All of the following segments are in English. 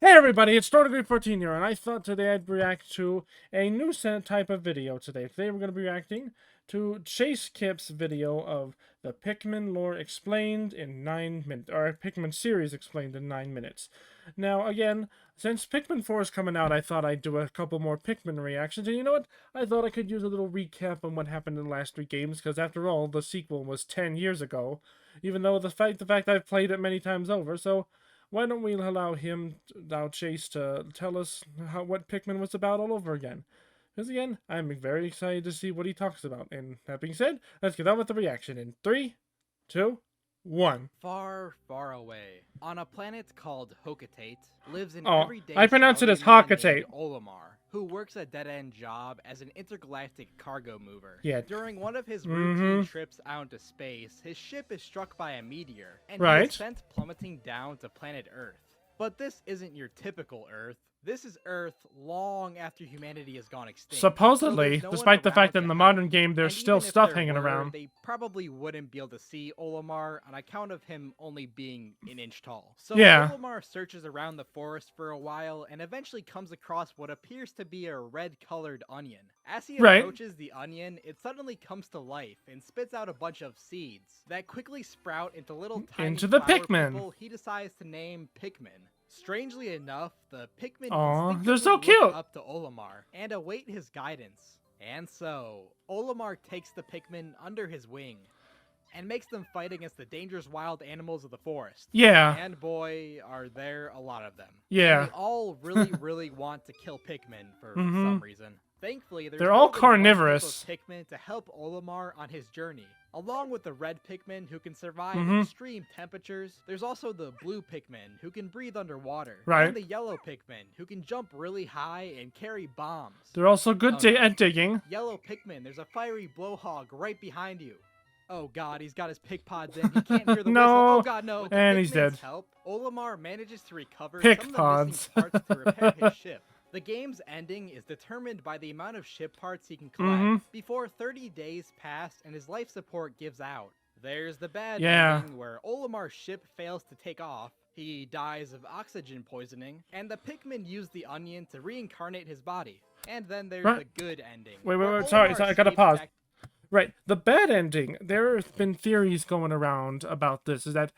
Hey everybody, it's Degree 14 here, and I thought today I'd react to a new type of video today. Today we're going to be reacting to ChaseKip's video of the Pikmin lore explained in 9 minutes, or Pikmin series explained in 9 minutes. Now, again, since Pikmin 4 is coming out, I thought I'd do a couple more Pikmin reactions, and you know what? I thought I could use a little recap on what happened in the last 3 games, because after all, the sequel was 10 years ago, even though the fact I've played it many times over, so why don't we allow Chase, to tell us what Pikmin was about all over again? Because again, I'm very excited to see what he talks about. And that being said, let's get on with the reaction in 3, 2, 1. Far, far away, on a planet called Hokatate, lives an Oh, everyday I pronounce it as salaryman named Hawkatate. Olimar, who works a dead-end job as an intergalactic cargo mover. Yeah. During one of his routine trips out into space, his ship is struck by a meteor, and he Right. is sent plummeting down to planet Earth. But this isn't your typical Earth. This is Earth long after humanity has gone extinct. Supposedly, So despite the fact that to in the help. modern game there's And still even if stuff there hanging were, around. They probably wouldn't be able to see Olimar on account of him only being an inch tall. So Yeah. Olimar searches around the forest for a while and eventually comes across what appears to be a red-colored onion. As he approaches the onion, it suddenly comes to life and spits out a bunch of seeds that quickly sprout into little tiny Into the flower Pikmin. people he decides to name Pikmin. Strangely enough, the Pikmin Aw, instinctively they're so look cute. up to Olimar and await his guidance. And so, Olimar takes the Pikmin under his wing and makes them fight against the dangerous wild animals of the forest. Yeah. And boy, are there a lot of them. Yeah. And they all really want to kill Pikmin for some reason. Thankfully, They're all more than one group carnivorous. of Pikmin to help Olimar on his journey. Along with the red Pikmin who can survive extreme temperatures, there's also the blue Pikmin who can breathe underwater. Right. And the yellow Pikmin who can jump really high and carry bombs. They're also good at digging. Yellow Pikmin, there's a fiery blowhog right behind you. Oh god, he's got his pick pods in. He can't hear the No. whistle. Oh god, no. With And the he's Pikmin's dead. help, Olimar manages to recover Pick some of the pods. missing parts to repair his ship. The game's ending is determined by the amount of ship parts he can collect before 30 days pass and his life support gives out. There's the bad ending where Olimar's ship fails to take off, he dies of oxygen poisoning, and the Pikmin use the onion to reincarnate his body. And then there's the good ending. Wait, sorry, I gotta pause. Right, the bad ending, there have been theories going around about this, is that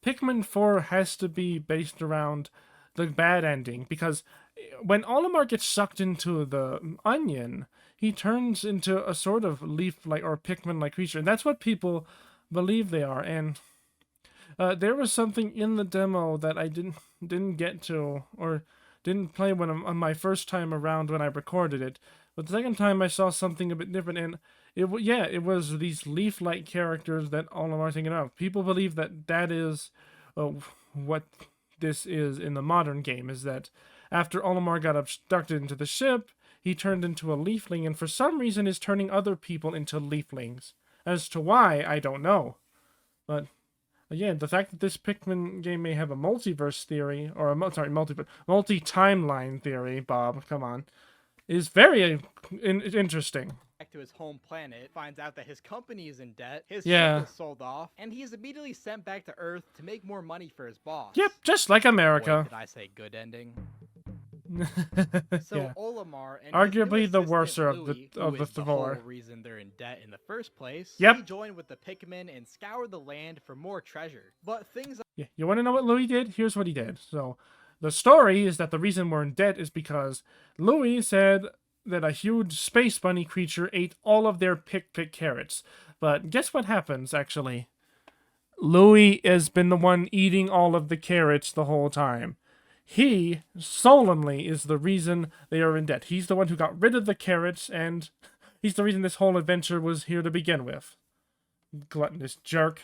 Pikmin 4 has to be based around the bad ending, because when Olimar gets sucked into the onion, he turns into a sort of leaf-like or Pikmin-like creature, and that's what people believe they are. And there was something in the demo that I didn't get to, or didn't play on my first time around when I recorded it. But the second time I saw something a bit different, and it was these leaf-like characters that Olimar's thinking of. People believe that is what this is in the modern game, is that after Olimar got abducted into the ship, he turned into a leafling, and for some reason is turning other people into leaflings. As to why, I don't know. But again, the fact that this Pikmin game may have a multiverse theory, or multi-timeline theory, Bob, come on, is very interesting. Back to his home planet, finds out that his company is in debt, his ship is sold off, and he is immediately sent back to Earth to make more money for his boss. Yep, just like America. Boy, did I say good ending? So yeah. Olimar and arguably his the new worser assistant of the the four. whole reason they're in debt in the first place. Yep. They join with the Pikmin and scour the land for more treasure. But things. Yeah, you want to know what Louis did? Here's what he did. So, the story is that the reason we're in debt is because Louis said that a huge space bunny creature ate all of their pick carrots. But guess what happens, actually? Louis has been the one eating all of the carrots the whole time. He, solemnly, is the reason they are in debt. He's the one who got rid of the carrots, and he's the reason this whole adventure was here to begin with. Gluttonous jerk.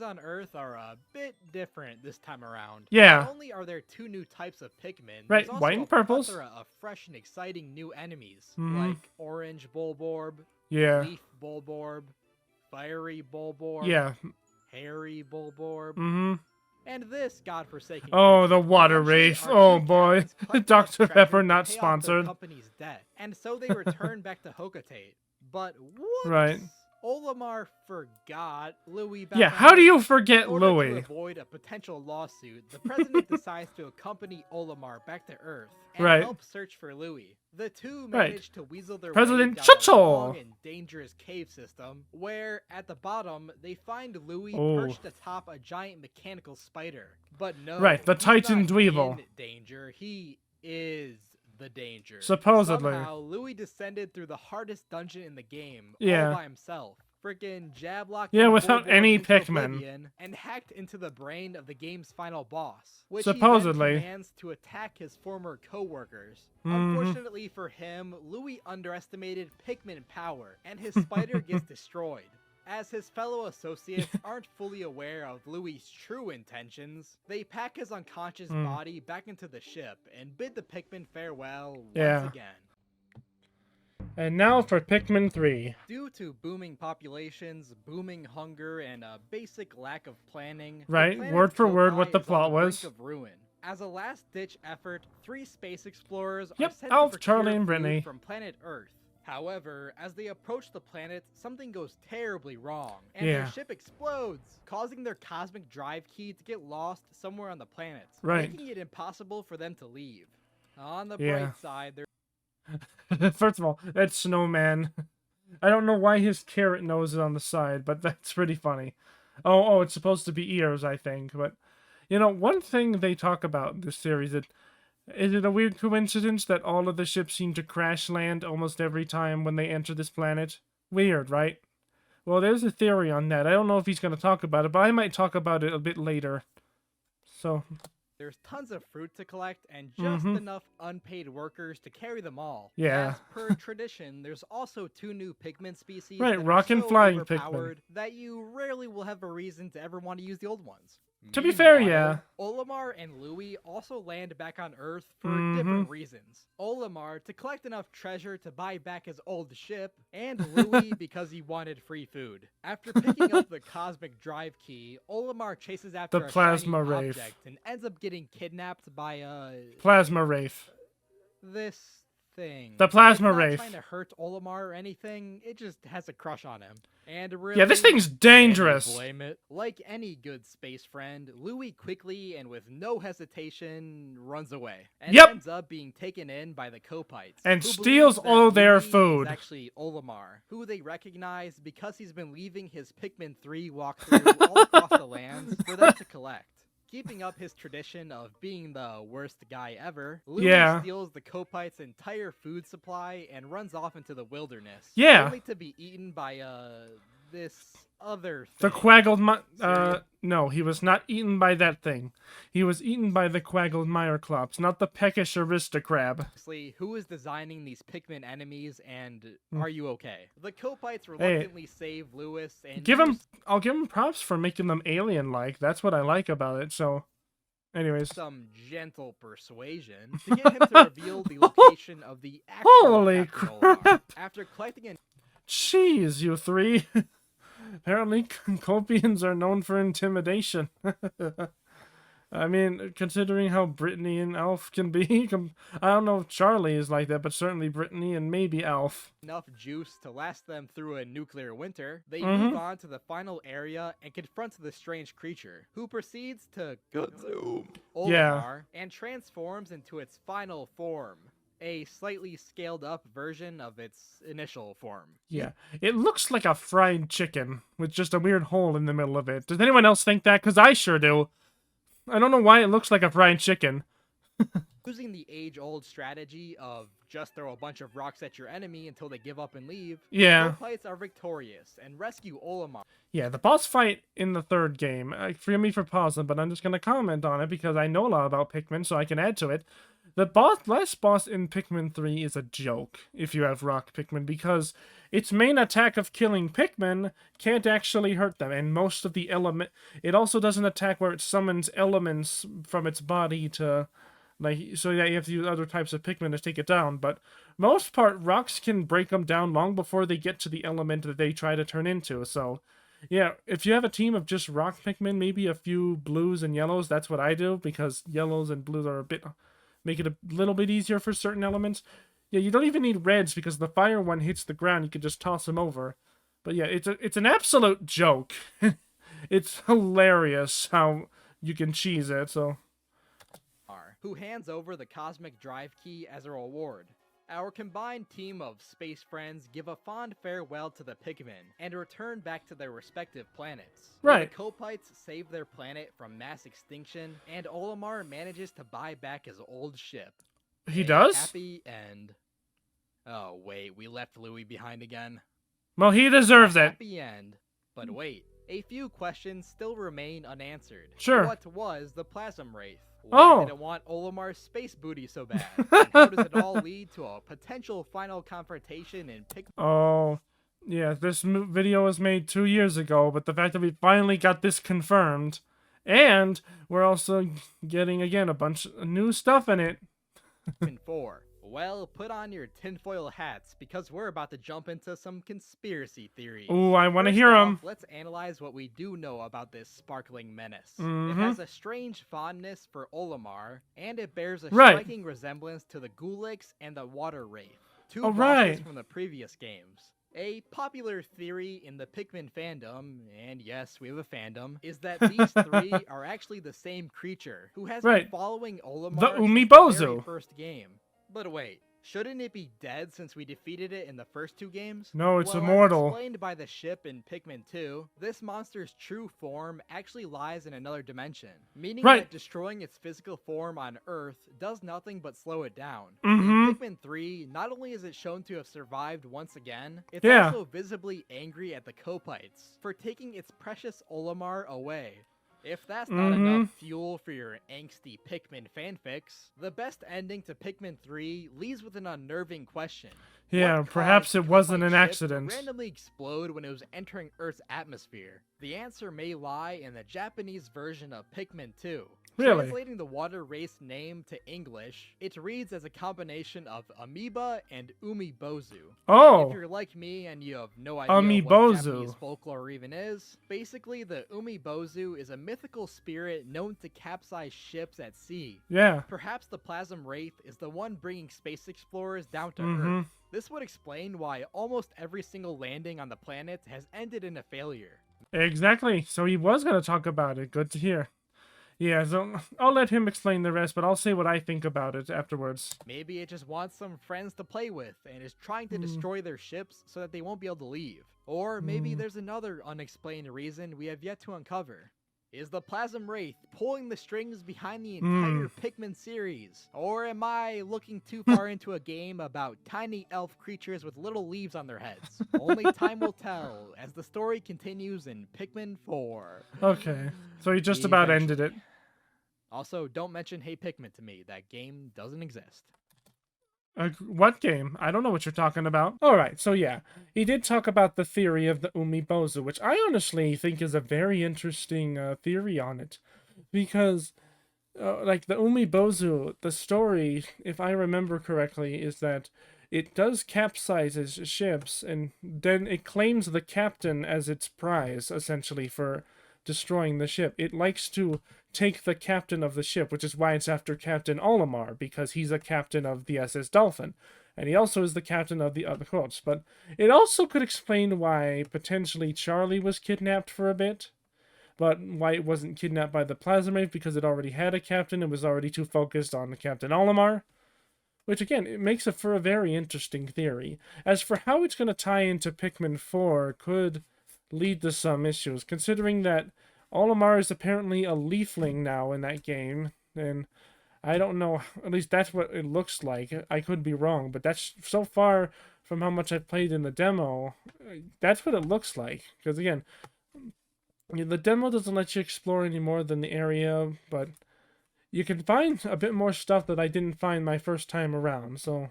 On Earth are a bit different this time around. Yeah. Not only are there 2 new types of Pikmin, right, there's also white and a purples. plethora of fresh and exciting new enemies, like Orange Bulborb, yeah, Leaf Bulborb, Fiery Bulborb, yeah, Hairy Bulborb, and this godforsaken. Oh, the water wraith. Oh boy, Dr. Pepper not sponsored. Company's debt, and so they return back to Hokatate. But whoops! Right. Olimar forgot Louis back Yeah, on how do Earth. you forget In order to Louis? avoid a potential lawsuit, the president decides to accompany Olimar back to Earth and Right. help search for Louis. The two Right. manage to weasel their President way down a Churchill! long and dangerous cave system, where at the bottom they find Louis perched atop a giant mechanical spider. But no, Right, the he's Titan not Dweevil. in danger. He is the danger. Supposedly. Somehow, Louis descended through the hardest dungeon in the game Yeah. all by himself. Freaking jablocked Yeah, from without Bullborn any into Pikmin. oblivion, and hacked into the brain of the game's final boss, which Supposedly. he then commands to attack his former co-workers. Mhm. Unfortunately for him, Louis underestimated Pikmin power, and his spider gets destroyed. As his fellow associates aren't fully aware of Louis' true intentions, they pack his unconscious body back into the ship and bid the Pikmin farewell once again. And now for Pikmin 3. Due to booming populations, booming hunger, and a basic lack of planning, Right, the planet word for word what Kokai the is on plot brink was. of ruin. As a last-ditch effort, 3 space explorers are Yep, sent Alf, to procure Charlie, and food Brittany. from planet Earth. However, as they approach the planet, something goes terribly wrong, and their ship explodes, causing their cosmic drive key to get lost somewhere on the planet, making it impossible for them to leave. On the bright side, there First of all, that snowman. I don't know why his carrot nose is on the side, but that's pretty funny. Oh, it's supposed to be ears, I think. But, you know, one thing they talk about in this series, is it a weird coincidence that all of the ships seem to crash land almost every time when they enter this planet? Weird, right? Well, there's a theory on that. I don't know if he's going to talk about it, but I might talk about it a bit later. So... there's tons of fruit to collect and just enough unpaid workers to carry them all. Yeah. As per tradition, there's also 2 new Pikmin species Right, that rock are and so flying overpowered that you rarely will have a reason to ever want to use the old ones. To be fair, Meanwhile, Olimar and Louis also land back on Earth for different reasons. Olimar to collect enough treasure to buy back his old ship, and Louis because he wanted free food. After picking up the cosmic drive key, Olimar chases after a Plasma shiny Wraith. object and ends up getting kidnapped by Plasma Wraith. this thing. The Plasma It's not Wraith. trying to hurt Olimar or anything, it just has a crush on him. And really, Yeah, this thing's dangerous. can you blame it? Like any good space friend, Louis quickly and with no hesitation runs away and ends up being taken in by the Copites And who steals believe that all their Louis food. Is actually Olimar, who they recognize because he's been leaving his Pikmin 3 walkthrough all across the lands for them to collect. Keeping up his tradition of being the worst guy ever, Louis steals the Copites' entire food supply and runs off into the wilderness. Only to be eaten by, this other thing. The Quaggled no, he was not eaten by that thing. He was eaten by the Quaggled Clops, not the peckish aristocrab. Who is designing these Pikmin enemies, and are you okay? The Copites reluctantly save Louis, and I'll give him props for making them alien-like. That's what I like about it, so... Anyways. Some gentle persuasion to get him to reveal the location of the actual Holy crap! After collecting an... Jeez, you 3. Apparently, Copians are known for intimidation. I mean, considering how Brittany and Alf can be, I don't know if Charlie is like that, but certainly Brittany and maybe Alf. Enough juice to last them through a nuclear winter, they move on to the final area and confront the strange creature, who proceeds to consume Olimar and transforms into its final form. A slightly scaled up version of its initial form. Yeah, it looks like a fried chicken with just a weird hole in the middle of it. Does anyone else think that? Because I sure do. I don't know why it looks like a fried chicken. Using the age-old strategy of just throw a bunch of rocks at your enemy until they give up and leave, the Copites are victorious and rescue Olimar. Yeah, the boss fight in the 3rd game, forgive me for pausing, but I'm just going to comment on it because I know a lot about Pikmin, so I can add to it. The last boss in Pikmin 3 is a joke, if you have rock Pikmin, because its main attack of killing Pikmin can't actually hurt them, and most of the it also does an attack where it summons elements from its body to, so yeah, you have to use other types of Pikmin to take it down, but most part, rocks can break them down long before they get to the element that they try to turn into, so... Yeah, if you have a team of just rock Pikmin, maybe a few blues and yellows, that's what I do, because yellows and blues are make it a little bit easier for certain elements. Yeah, you don't even need reds, because the fire one hits the ground, you can just toss them over. But yeah, it's an absolute joke. It's hilarious how you can cheese it, so... Who hands over the cosmic drive key as a reward. Our combined team of space friends give a fond farewell to the Pikmin and return back to their respective planets. Right. The Copites save their planet from mass extinction, and Olimar manages to buy back his old ship. He does? Happy end. Oh wait, we left Louis behind again. Well, he deserves it. Happy end. But wait, a few questions still remain unanswered. Sure. What was the Plasm Wraith? Why did it want Olimar's space booty so bad? And how does it all lead to a potential final confrontation in Pikmin? Oh, yeah, this video was made 2 years ago, but the fact that we finally got this confirmed, and we're also getting, again, a bunch of new stuff in it. 4. Well, put on your tinfoil hats, because we're about to jump into some conspiracy theories. Ooh, I want to hear them. Let's analyze what we do know about this sparkling menace. Mm-hmm. It has a strange fondness for Olimar, and it bears a striking resemblance to the Gulix and the Water Wraith, two bosses from the previous games. A popular theory in the Pikmin fandom, and yes, we have a fandom, is that these three are actually the same creature, who has been following Olimar since the very first game. But wait, shouldn't it be dead since we defeated it in the first 2 games? No, it's As immortal. explained by the ship in Pikmin 2, this monster's true form actually lies in another dimension, meaning that destroying its physical form on Earth does nothing but slow it down. In Pikmin 3, not only is it shown to have survived once again, it's also visibly angry at the Copites for taking its precious Olimar away. If that's not enough fuel for your angsty Pikmin fanfics, the best ending to Pikmin 3 leaves with an unnerving question. Yeah, perhaps it wasn't an accident. Randomly explode when it was entering Earth's atmosphere. The answer may lie in the Japanese version of Pikmin 2. Really? Translating the water race name to English, it reads as a combination of amoeba and umibozu. Oh! If you're like me and you have no idea what Japanese folklore even is, basically the umibozu is a mythical spirit known to capsize ships at sea. Yeah. Perhaps the Plasm Wraith is the one bringing space explorers down to Earth. This would explain why almost every single landing on the planet has ended in a failure. Exactly. So he was going to talk about it. Good to hear. Yeah, so I'll let him explain the rest, but I'll say what I think about it afterwards. Maybe it just wants some friends to play with and is trying to destroy their ships so that they won't be able to leave. Or maybe there's another unexplained reason we have yet to uncover. Is the Plasm Wraith pulling the strings behind the entire Pikmin series? Or am I looking too far into a game about tiny elf creatures with little leaves on their heads? Only time will tell as the story continues in Pikmin 4. Okay, so he just about ended it. Also, don't mention Hey Pikmin to me. That game doesn't exist. What game? I don't know what you're talking about. Alright, so yeah, he did talk about the theory of the umibozu, which I honestly think is a very interesting theory on it. Because, like, the umibozu, the story, if I remember correctly, is that it does capsize its ships, and then it claims the captain as its prize, essentially, for destroying the ship. It likes to take the captain of the ship, which is why it's after Captain Olimar, because he's a captain of the SS Dolphin. And he also is the captain of the other quotes. But it also could explain why potentially Charlie was kidnapped for a bit. But why it wasn't kidnapped by the Plasm Wraith, because it already had a captain and was already too focused on Captain Olimar. Which, again, it makes it for a very interesting theory. As for how it's going to tie into Pikmin 4, could lead to some issues, considering that Olimar is apparently a leafling now in that game, and I don't know, at least that's what it looks like. I could be wrong, but that's so far from how much I've played in the demo, that's what it looks like. Because again, the demo doesn't let you explore any more than the area, but you can find a bit more stuff that I didn't find my first time around, so...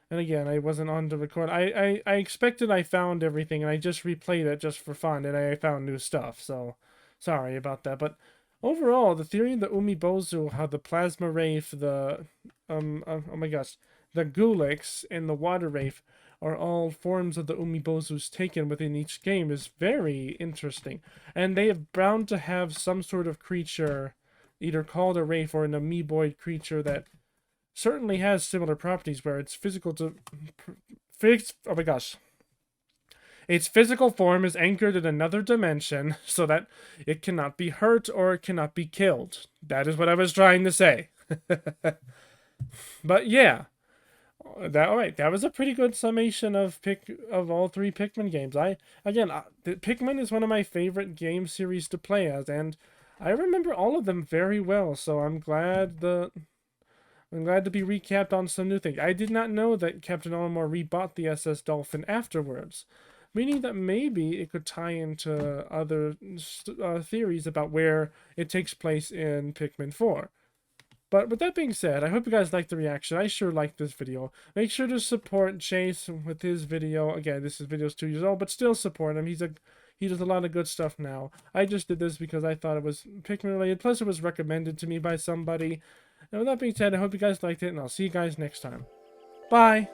And again, I wasn't on to record. I expected I found everything, and I just replayed it just for fun, and I found new stuff, so sorry about that. But overall, the theory of the umibozu, how the Plasma Wraith, the, oh my gosh, the Gulix and the Water Wraith are all forms of the umibozus taken within each game is very interesting. And they have bound to have some sort of creature, either called a Wraith or an amoeboid creature that certainly has similar properties where it's physical to... Oh my gosh. Its physical form is anchored in another dimension so that it cannot be hurt or it cannot be killed. That is what I was trying to say. But yeah, that was a pretty good summation of all three Pikmin games. Pikmin is one of my favorite game series to play as, and I remember all of them very well. So I'm glad to be recapped on some new things. I did not know that Captain Olimar rebought the SS Dolphin afterwards, meaning that maybe it could tie into other theories about where it takes place in Pikmin 4. But with that being said, I hope you guys liked the reaction. I sure liked this video. Make sure to support Chase with his video. Again, this video's 2 years old, but still support him. He does a lot of good stuff now. I just did this because I thought it was Pikmin related. Plus, it was recommended to me by somebody. And with that being said, I hope you guys liked it, and I'll see you guys next time. Bye!